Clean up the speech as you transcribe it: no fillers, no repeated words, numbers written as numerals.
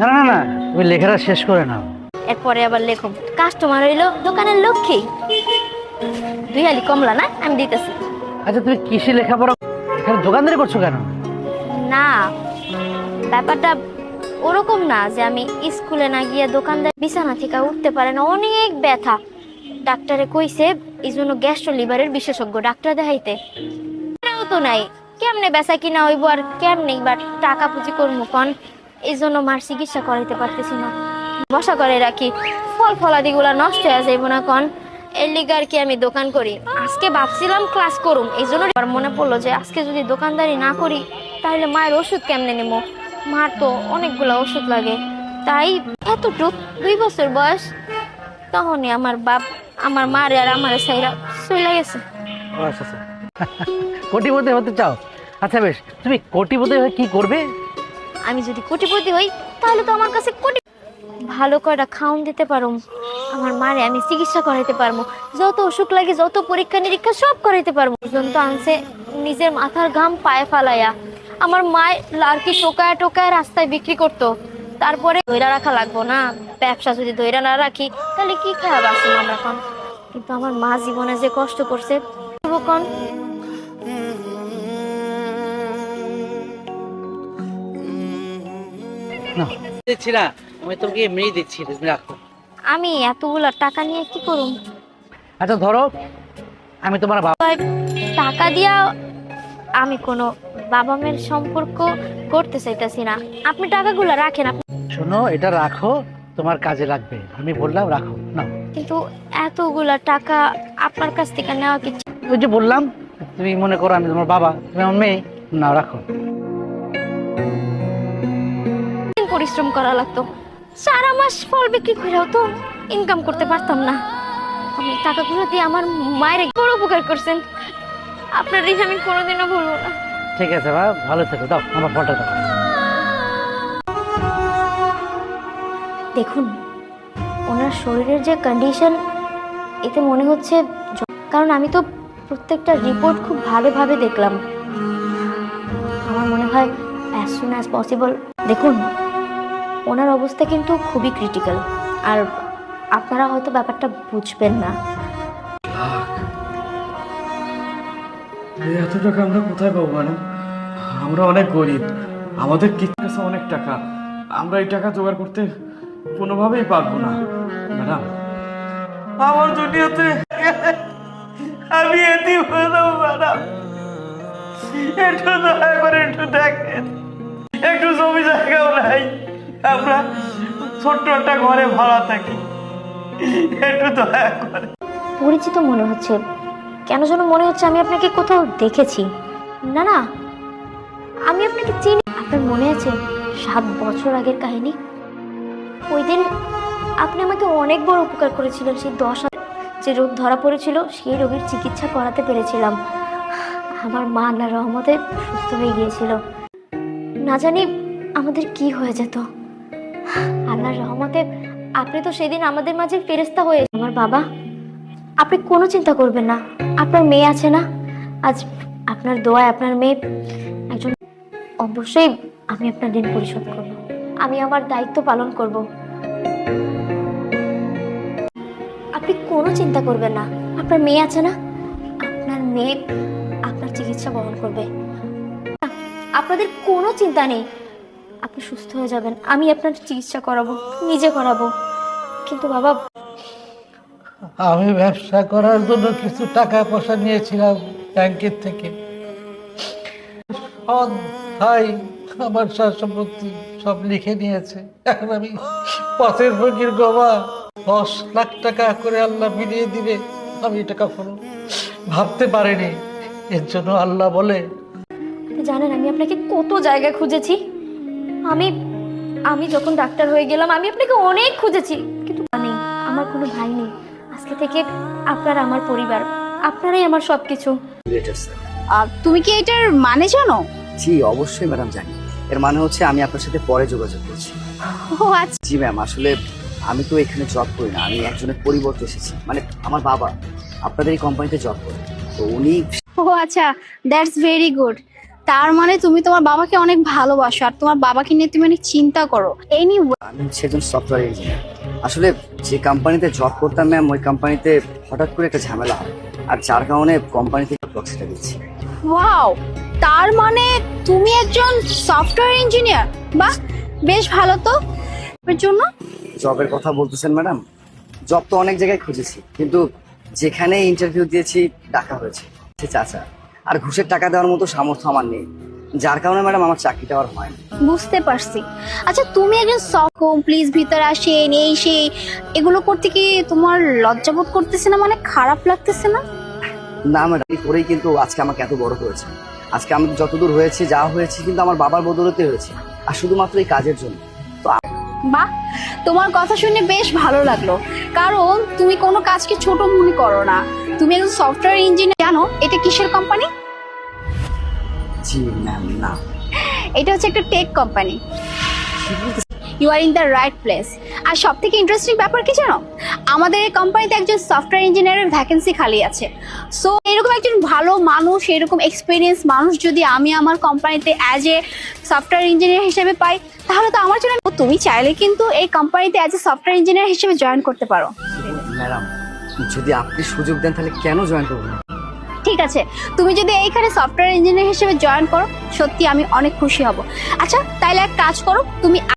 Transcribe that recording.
না না না, তুমি লেখাটা শেষ করে নাও। এরপরে আবার লেখো, কাস্টমার হইলো দোকানের লক্ষ্মী। 2 হালি কমলা না, আমি দিতেছি। আচ্ছা তুমি কিসে লেখাপড়া, এখানে দোকানদারি করছো কেন? না, ব্যাপারটা ওরকম না যে আমি স্কুলে না গিয়ে দোকানদার বিছানা থেকে উঠতে পারে না, অনেক ব্যথা। ডাক্তারে কইছে এই জন্য গ্যাস্ট্রো লিভারের বিশেষজ্ঞ ডাক্তার দেখাইতে। এটাও তো নাই, কেমনে বেচা কিনা হইব আর কেমনে এবার টাকা পুঁজি করবো কন। এই জন্য মার চিকিৎসা করাইতে পারতেছি না, বসা করে রাখি। ফল ফলাদি গুলা নষ্ট হয়ে যাইব না কন, এর লিগে আর কি আমি দোকান করি। আজকে ভাবছিলাম ক্লাস করুম, এই জন্য মনে পড়লো যে আজকে যদি দোকানদারি না করি তাহলে মায়ের ওষুধ কেমনে নেবো। মার তো অনেকগুলো ওষুধ লাগে, তাই এতটুক 2 বছর বয়স তখনই আমার বাপ আমার মারে আর আমার সাইরা চলে গেছে। আচ্ছা আচ্ছা, কোটিপতি হতে চাও? আচ্ছা বেশ, তুমি কোটিপতি হয়ে কি করবে? আমি যদি কোটিপতি হই তাহলে তো আমার কাছে কোটি ভালো কয়টা খাওন দিতে পারো, আমার মারে আমি চিকিৎসা করাইতে পারবো, যত অসুখ লাগে যত পরীক্ষা নিরীক্ষা সব করাইতে পারবো। পর্যন্ত আনছে নিজের মাথার ঘাম পায়ে ফালাইয়া, আমার মায় লার্কি টোকায় টোকায় রাস্তায় বিক্রি করতো। তারপরে ধৈরা রাখা লাগবো না, ব্যবসা যদি ধৈরা না রাখি তাহলে কি খাওয়া বাঁচবো আমরা এখন। কিন্তু আমার মা জীবনে যে কষ্ট করছে কন। না দিচ্ছি না, আমি তোমাকে এমনি দিচ্ছি, তুমি রাখো। আমি এতগুলা টাকা নিয়ে কি করুম? আচ্ছা ধরো, আমি তোমার বাবা। টাকা দিয়া আমি কোনো বাবা মেয়ের সম্পর্ক করতে চাইতেছি না, আপনি টাকাগুলো রাখেন। শোনো, এটা রাখো, তোমার কাজে লাগবে, আমি বললাম রাখো না। কিন্তু এতগুলা টাকা আপনার কাছ থেকে নেওয়া কি? ওই যে বললাম, তুমি মনে করো আমি তোমার বাবা, তুমি আমার মেয়ে, না রাখো। পরিশ্রম করা লাগতো, সারা মাস ফল বিক্রি করেও তো ইনকাম করতে পারতাম না। আমি টাকাগুলো দিয়ে আমার মায়ের বড় উপকার করছেন, আপনার ঋণ আমি কোনোদিনও ভুলবো না। ঠিক আছে বা, ভালো থেকো, দাও আমার ফলটা দাও। দেখুন ওনার শরীরের যে কন্ডিশন, এতে মনে হচ্ছে, কারণ আমি তো প্রত্যেকটা রিপোর্ট খুব ভালোভাবে দেখলাম, আমার মনে হয় অ্যাজ সুন অ্যাজ পসিবল। দেখুন ওনার অবস্থা কিন্তু খুবই ক্রিটিক্যাল, আর আপনারা হয়তো ব্যাপারটা বুঝবেন না। এত টাকা আমরা কোথায় পাবো ম্যাডাম? আমরা অনেক গরিব, আমাদের কাছে অনেক টাকা, আমরা এই টাকা জোগাড় করতে কোনোভাবেই পারবো না ম্যাডাম। আমার দুনিয়াতে আমি এটি হলাম ম্যাডাম, একটু দয়া করে একটু দেখেন, একটু জমি জায়গাও নাই, আমরা ছোট্ট একটা ঘরে ভাড়া থাকি, একটু দয়া করে। পরিচিত মনে হচ্ছে, কেন যেন মনে হচ্ছে আমি আপনাকে কোথাও দেখেছি। না না, আমি আপনাকে চিনি। আপনার মনে আছে 7 বছর আগের কাহিনী? ওই দিন আপনি আমাকে অনেক বড় উপকার করেছিলেন। সেই 10 যে রোগ ধরা পড়েছিল সেই রোগের চিকিৎসা করাতে পেরেছিলাম। আমার মা আল্লাহর রহমতে সুস্থ হয়ে গিয়েছিল। না জানি আমাদের কি হয়ে যেত। আল্লাহর রহমতে আপনি তো সেদিন আমাদের মাঝে ফেরেশতা হয়ে। আমার বাবা, আপনি কোনো চিন্তা করবেন না, আপনার মেয়ে আছে না, আজ আপনার দোয়ায় আপনার মেয়ে একজন। অবশ্যই আমি আপনার ঋণ পরিশোধ করব, আমি আমার দায়িত্ব পালন করব। আপনি কোনো চিন্তা করবেন না, আপনার মেয়ে আছে না, আপনার মেয়ে আপনার চিকিৎসা বহন করবে। আপনাদের কোনো চিন্তা নেই, আপনি সুস্থ হয়ে যাবেন, আমি আপনার চিকিৎসা করাবো, নিজে করাবো। কিন্তু বাবা, আমি ব্যবসা করার জন্য কিছু টাকা পয়সা নিয়েছিলাম ব্যাংকের থেকে, ভাই আমার সম্পত্তি সব লিখে নিয়েছে। এখন আমি পথের ফকির গোবা, 10 লাখ টাকা করে আল্লাহ মিলিয়ে দিবে, আমি এটা কখনো ভাবতে পারিনি। এর জন্য আল্লাহ বলে, আপনি জানেন আমি আপনাকে কত জায়গায় খুঁজেছি। আমি আমি যখন ডাক্তার হয়ে গেলাম আমি আপনাকে অনেক খুঁজেছি, কিন্তু নেই, আমার কোনো ভাই নেই। আজকে থেকে আপনারা আমার পরিবার, আপনারাই আমার সবকিছু। তুমি কি এটার মানে জানো? জি অবশ্যই ম্যাডাম জানি, এর মানে হচ্ছে আমি আপনার সাথে পরে যোগাযোগ করছি। ও আচ্ছা। জি ম্যাম, আসলে আমি তো এখানে জব করি না, আমি একজনের পরিবর্তে এসেছি, মানে আমার বাবা আপনাদের এই কোম্পানিতে জব করে, তো উনি। ও আচ্ছা, দ্যাটস ভেরি গুড। তার মানে তুমি তোমার বাবাকে অনেক ভালোবাসো আর তোমার বাবাকে নিয়ে তুমি অনেক চিন্তা করো। এনিওয়ে, আমি হচ্ছে একজন সফটওয়্যার ইঞ্জিনিয়ার। আসলে যে কোম্পানিতে জব করতাম ম্যাম, ওই কোম্পানিতে হঠাৎ করে একটা ঝামেলা হয়, আর যার কারণে কোম্পানি থেকে প্রক্সিটা দিচ্ছি। ওয়াও, তার মানে তুমি একজন সফটওয়্যার ইঞ্জিনিয়ার। বাহ, বেশ ভালো তো। এর জন্য জবের কথা বলতেছেন ম্যাডাম? জব তো অনেক জায়গায় খুঁজেছি, কিন্তু যেখানে ইন্টারভিউ দিয়েছি ডাকা হয়েছে সে চাচা, আর ঘুষের টাকা দেওয়ার মতো সামর্থ্য আমার নেই, যার কারণে ম্যাডাম আমার চাকরিটা আর হয় না। বুঝতে পারছি। আচ্ছা, তুমি একজন সফট, প্লিজ ভিতরে আসেন, এই সেই এগুলো করতে কি তোমার লজ্জাবোধ করতেছে না, মানে খারাপ লাগতেছে না? না ম্যাডাম, এই করেই কিন্তু আজকে আমাকে এত বড় করেছে। আজকে আমি যতদূর হয়েছি, যা হয়েছে কিন্তু আমার বাবার বদৌলতে হয়েছে, আর শুধুমাত্র এই কাজের জন্য। তো বাহ, তোমার কথা শুনে বেশ ভালো লাগলো, কারণ তুমি কোনো কাজকে ছোট মনে করো না। তুমি একজন সফটওয়্যার ইঞ্জিনিয়ার। জানো এটা কিসের কোম্পানি? জি ম্যাম, না। এটা হচ্ছে একটা tech company. You are in the right place. আর সব থেকে ইন্টারেস্টিং ব্যাপার কি জানো, আমাদের এই কোম্পানিতে একজন সফটওয়্যার ইঞ্জিনিয়ারের ভ্যাকেন্সি খালি আছে। সো এরকম একজন ভালো মানুষ, এরকম এক্সপিরিয়েন্স মানুষ যদি আমি আমার কোম্পানিতে অ্যাজ এ সফটওয়্যার ইঞ্জিনিয়ার হিসেবে পাই, তাহলে তো আমার জন্য। তুমি চাইলে কিন্তু এই কোম্পানিতে অ্যাজ এ সফটওয়্যার ইঞ্জিনিয়ার হিসেবে জয়েন করতে পারো। ম্যাডাম, যদি আপনি সুযোগ দেন তাহলে কেন জয়েন করবো না? ঠিক আছে, তুমি যদি এইখানে সফটওয়্যার ইঞ্জিনিয়ার হিসেবে জয়েন করো, সত্যি আমি অনেক খুশি হব। আচ্ছা, তাইলে এক কাজ করো, তুমি